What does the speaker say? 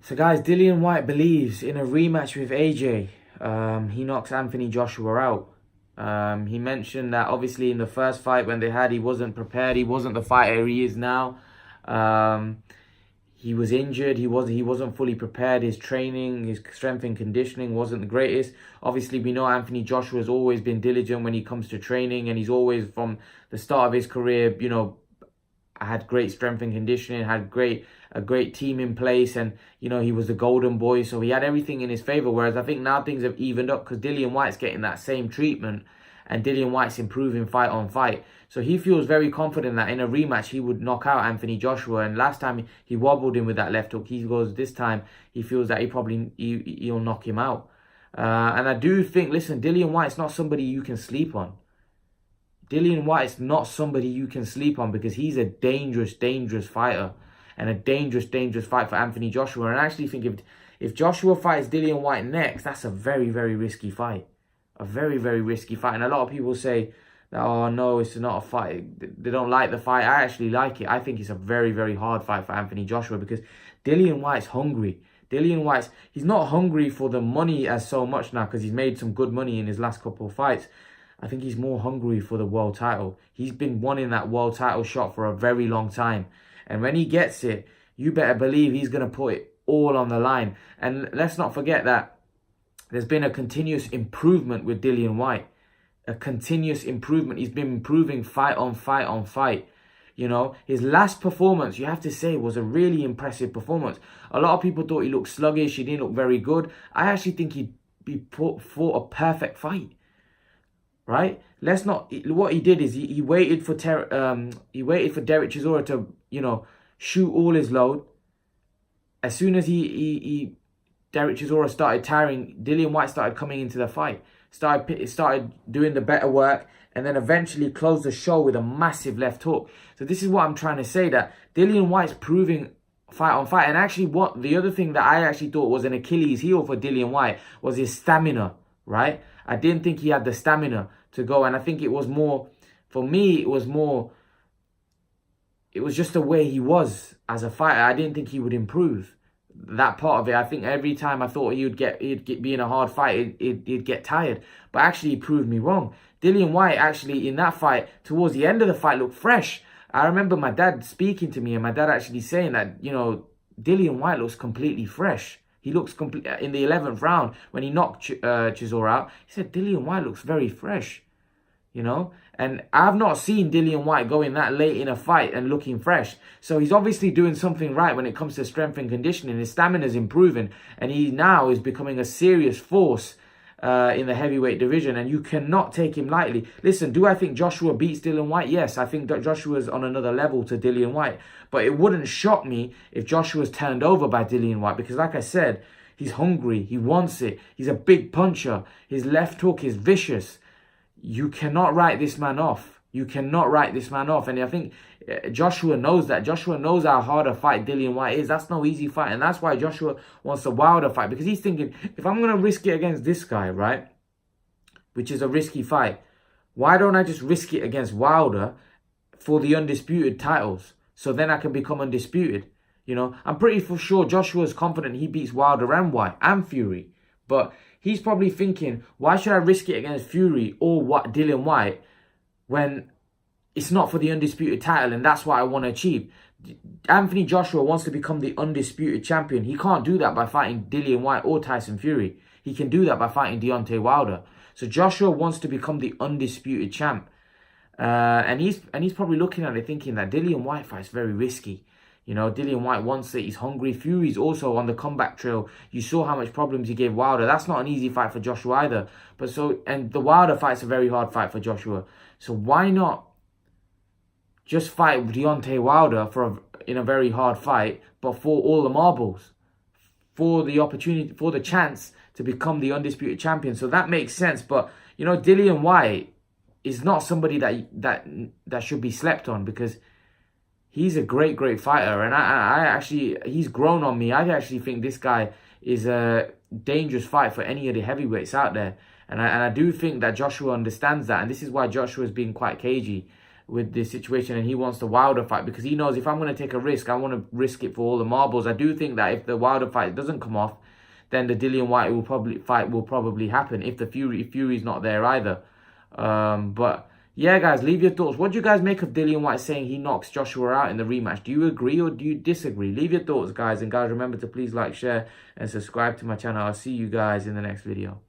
So guys, Dillian Whyte believes in a rematch with AJ. He knocks Anthony Joshua out. He mentioned that obviously in the first fight when they had, he wasn't prepared. He wasn't the fighter he is now. He was injured. He wasn't fully prepared. His training, his strength and conditioning wasn't the greatest. Obviously, we know Anthony Joshua has always been diligent when he comes to training, and he's always, from the start of his career, had great strength and conditioning, had a great team in place, and he was the golden boy, so he had everything in his favor. Whereas I think now things have evened up because Dillian Whyte's getting that same treatment, and Dillian Whyte's improving fight on fight. So he feels very confident that in a rematch he would knock out Anthony Joshua. And last time he wobbled him with that left hook. He goes, this time he feels that he'll knock him out. And I do think, listen, Dillian Whyte's not somebody you can sleep on. Dillian Whyte's not somebody you can sleep on because he's a dangerous, dangerous fighter, and a dangerous, dangerous fight for Anthony Joshua. And I actually think if Joshua fights Dillian Whyte next, that's a very, very risky fight. A very, very risky fight. And a lot of people say that, oh no, it's not a fight. They don't like the fight. I actually like it. I think it's a very, very hard fight for Anthony Joshua because Dillian Whyte's hungry. Dillian Whyte's, he's not hungry for the money as so much now because he's made some good money in his last couple of fights. I think he's more hungry for the world title. He's been wanting that world title shot for a very long time. And when he gets it, you better believe he's going to put it all on the line. And let's not forget that there's been a continuous improvement with Dillian Whyte. A continuous improvement. He's been improving fight on fight on fight. His last performance, you have to say, was a really impressive performance. A lot of people thought he looked sluggish. He didn't look very good. I actually think he fought a perfect fight. Right? What he did is he waited for Derek Chisora to shoot all his load. As soon as Derek Chisora started tiring, Dillian Whyte started coming into the fight. Started doing the better work, and then eventually closed the show with a massive left hook. So this is what I'm trying to say, that Dillian Whyte's proving fight on fight. And actually, the other thing that I actually thought was an Achilles heel for Dillian Whyte was his stamina. Right? I didn't think he had the stamina to go, and I think it was more, for me, it was just the way he was as a fighter. I didn't think he would improve that part of it. I think every time I thought he'd be in a hard fight, he'd get tired, but actually he proved me wrong. Dillian Whyte actually in that fight, towards the end of the fight, looked fresh. I remember my dad speaking to me, and my dad actually saying that, Dillian Whyte looks completely fresh. He looks complete in the 11th round when he knocked Chisora out. He said Dillian Whyte looks very fresh, And I've not seen Dillian Whyte going that late in a fight and looking fresh. So he's obviously doing something right when it comes to strength and conditioning. His stamina is improving, and he now is becoming a serious force in the heavyweight division, and you cannot take him lightly. Listen, do I think Joshua beats Dillian Whyte? Yes, I think that Joshua's on another level to Dillian Whyte. But it wouldn't shock me if Joshua's turned over by Dillian Whyte, because like I said, he's hungry, he wants it, he's a big puncher, his left hook is vicious. You cannot write this man off. You cannot write this man off. And I think Joshua knows that. Joshua knows how hard a fight Dillian Whyte is. That's no easy fight. And that's why Joshua wants a Wilder fight. Because he's thinking, if I'm going to risk it against this guy, right, which is a risky fight, why don't I just risk it against Wilder for the undisputed titles? So then I can become undisputed. I'm pretty sure Joshua's confident he beats Wilder and Whyte and Fury. But he's probably thinking, why should I risk it against Fury or Dillian Whyte when it's not for the undisputed title, and that's what I want to achieve? Anthony Joshua wants to become the undisputed champion. He can't do that by fighting Dillian Whyte or Tyson Fury. He can do that by fighting Deontay Wilder. So Joshua wants to become the undisputed champ. And he's probably looking at it thinking that Dillian Whyte fight's very risky. Dillian Whyte wants it. He's hungry. Fury's also on the comeback trail. You saw how much problems he gave Wilder. That's not an easy fight for Joshua either. And the Wilder fight's a very hard fight for Joshua. So why not just fight Deontay Wilder in a very hard fight, but for all the marbles, for the opportunity, for the chance to become the undisputed champion? So that makes sense. But Dillian Whyte is not somebody that should be slept on, because he's a great, great fighter, and I actually, he's grown on me. I actually think this guy is a dangerous fight for any of the heavyweights out there, and I do think that Joshua understands that, and this is why Joshua's been quite cagey with this situation, and he wants the Wilder fight because he knows if I'm going to take a risk, I want to risk it for all the marbles. I do think that if the Wilder fight doesn't come off, then the Dillian Whyte will probably happen if Fury's not there either. But yeah, guys, leave your thoughts. What do you guys make of Dillian Whyte saying he knocks Joshua out in the rematch? Do you agree or do you disagree? Leave your thoughts, guys. And guys, remember to please like, share, and subscribe to my channel. I'll see you guys in the next video.